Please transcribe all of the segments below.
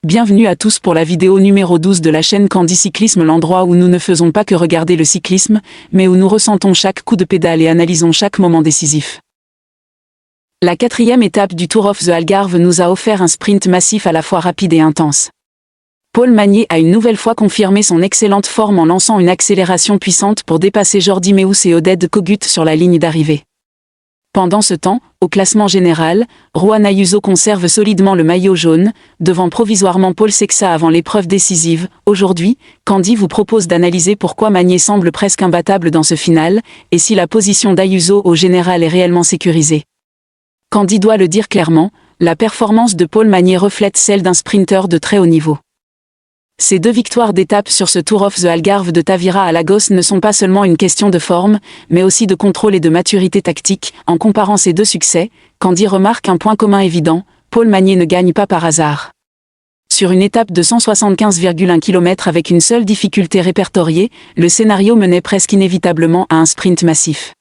Bienvenue à tous pour la vidéo numéro 12 de la chaîne Candy Cyclisme, l'endroit où nous ne faisons pas que regarder le cyclisme, mais où nous ressentons chaque coup de pédale et analysons chaque moment décisif. La 4e étape du Tour of the Algarve nous a offert un sprint massif à la fois rapide et intense. Paul Magnier a une nouvelle fois confirmé son excellente forme en lançant une accélération puissante pour dépasser Jordi Meeus et Oded Kogut sur la ligne d'arrivée. Pendant ce temps, au classement général, Juan Ayuso conserve solidement le maillot jaune, devant provisoirement Paul Sexa avant l'épreuve décisive. Aujourd'hui, Candy vous propose d'analyser pourquoi Magnier semble presque imbattable dans ce final, et si la position d'Ayuso au général est réellement sécurisée. Candy doit le dire clairement, la performance de Paul Magnier reflète celle d'un sprinter de très haut niveau. Ces 2 victoires d'étape sur ce Tour of the Algarve de Tavira à Lagos ne sont pas seulement une question de forme, mais aussi de contrôle et de maturité tactique. En comparant ces 2 succès, Candy remarque un point commun évident, Paul Magnier ne gagne pas par hasard. Sur une étape de 175,1 km avec une seule difficulté répertoriée, le scénario menait presque inévitablement à un sprint massif.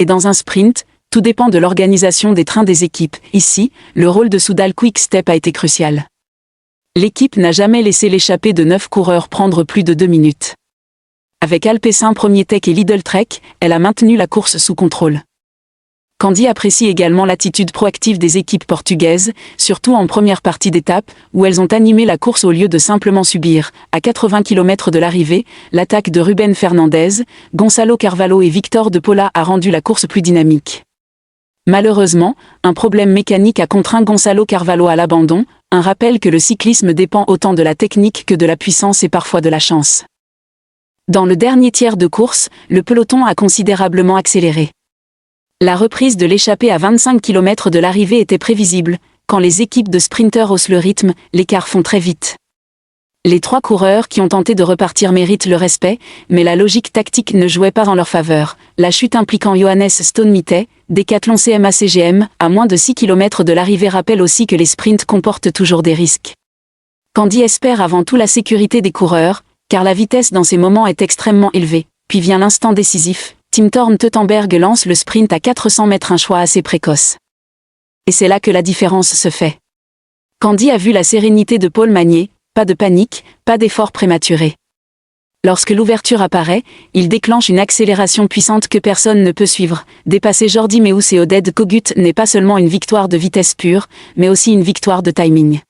Et dans un sprint, tout dépend de l'organisation des trains des équipes. Ici, le rôle de Soudal Quick Step a été crucial. L'équipe n'a jamais laissé l'échappée de 9 coureurs prendre plus de 2 minutes. Avec Alpecin Premier Tech et Lidl Trek, elle a maintenu la course sous contrôle. Candy apprécie également l'attitude proactive des équipes portugaises, surtout en première partie d'étape, où elles ont animé la course au lieu de simplement subir. À 80 km de l'arrivée, l'attaque de Ruben Fernandez, Gonçalo Carvalho et Victor de Paula a rendu la course plus dynamique. Malheureusement, un problème mécanique a contraint Gonçalo Carvalho à l'abandon, un rappel que le cyclisme dépend autant de la technique que de la puissance et parfois de la chance. Dans le dernier tiers de course, le peloton a considérablement accéléré. La reprise de l'échappée à 25 km de l'arrivée était prévisible. Quand les équipes de sprinteurs haussent le rythme, les quarts font très vite. Les 3 coureurs qui ont tenté de repartir méritent le respect, mais la logique tactique ne jouait pas en leur faveur. La chute impliquant Johannes Stone-Mittet, Decathlon CMA-CGM, à moins de 6 km de l'arrivée rappelle aussi que les sprints comportent toujours des risques. Candy espère avant tout la sécurité des coureurs, car la vitesse dans ces moments est extrêmement élevée. Puis vient l'instant décisif, Tim Thorn Teutenberg lance le sprint à 400 mètres, un choix assez précoce. Et c'est là que la différence se fait. Candy a vu la sérénité de Paul Magnier, pas de panique, pas d'effort prématuré. Lorsque l'ouverture apparaît, il déclenche une accélération puissante que personne ne peut suivre. Dépasser Jordi Meeus et Oded Kogut n'est pas seulement une victoire de vitesse pure, mais aussi une victoire de timing.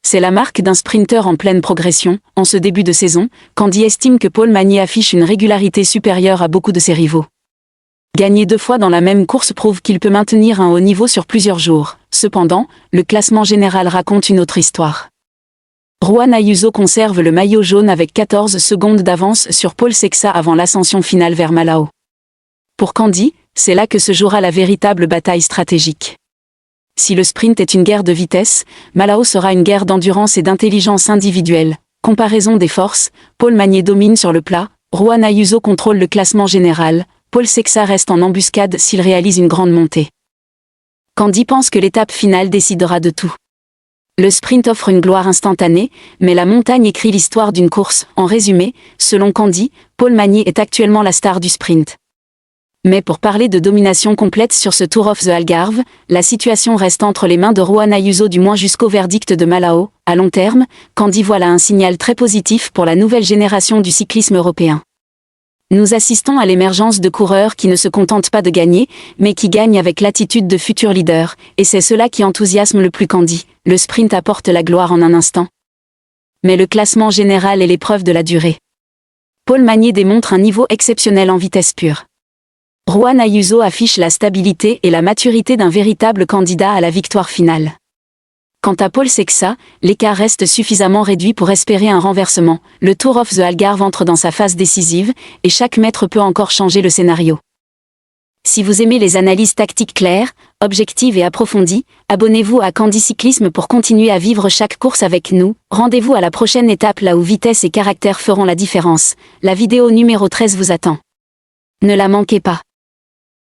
C'est la marque d'un sprinter en pleine progression. En ce début de saison, Candy estime que Paul Magnier affiche une régularité supérieure à beaucoup de ses rivaux. Gagner 2 fois dans la même course prouve qu'il peut maintenir un haut niveau sur plusieurs jours. Cependant, le classement général raconte une autre histoire. Juan Ayuso conserve le maillot jaune avec 14 secondes d'avance sur Paul Sexa avant l'ascension finale vers Malao. Pour Candy, c'est là que se jouera la véritable bataille stratégique. Si le sprint est une guerre de vitesse, Malao sera une guerre d'endurance et d'intelligence individuelle. Comparaison des forces, Paul Magnier domine sur le plat, Juan Ayuso contrôle le classement général, Paul Sexa reste en embuscade s'il réalise une grande montée. Candy pense que l'étape finale décidera de tout. Le sprint offre une gloire instantanée, mais la montagne écrit l'histoire d'une course. En résumé, selon Candy, Paul Magnier est actuellement la star du sprint. Mais pour parler de domination complète sur ce Tour of the Algarve, la situation reste entre les mains de Juan Ayuso du moins jusqu'au verdict de Malao. À long terme, Candy voit là un signal très positif pour la nouvelle génération du cyclisme européen. Nous assistons à l'émergence de coureurs qui ne se contentent pas de gagner, mais qui gagnent avec l'attitude de futurs leaders, et c'est cela qui enthousiasme le plus Candy. Le sprint apporte la gloire en un instant. Mais le classement général est l'épreuve de la durée. Paul Magnier démontre un niveau exceptionnel en vitesse pure. Juan Ayuso affiche la stabilité et la maturité d'un véritable candidat à la victoire finale. Quant à Paul Sexa, l'écart reste suffisamment réduit pour espérer un renversement. Le Tour of the Algarve entre dans sa phase décisive, et chaque mètre peut encore changer le scénario. Si vous aimez les analyses tactiques claires, objectives et approfondies, abonnez-vous à Candy Cyclisme pour continuer à vivre chaque course avec nous. Rendez-vous à la prochaine étape là où vitesse et caractère feront la différence. La vidéo numéro 13 vous attend. Ne la manquez pas.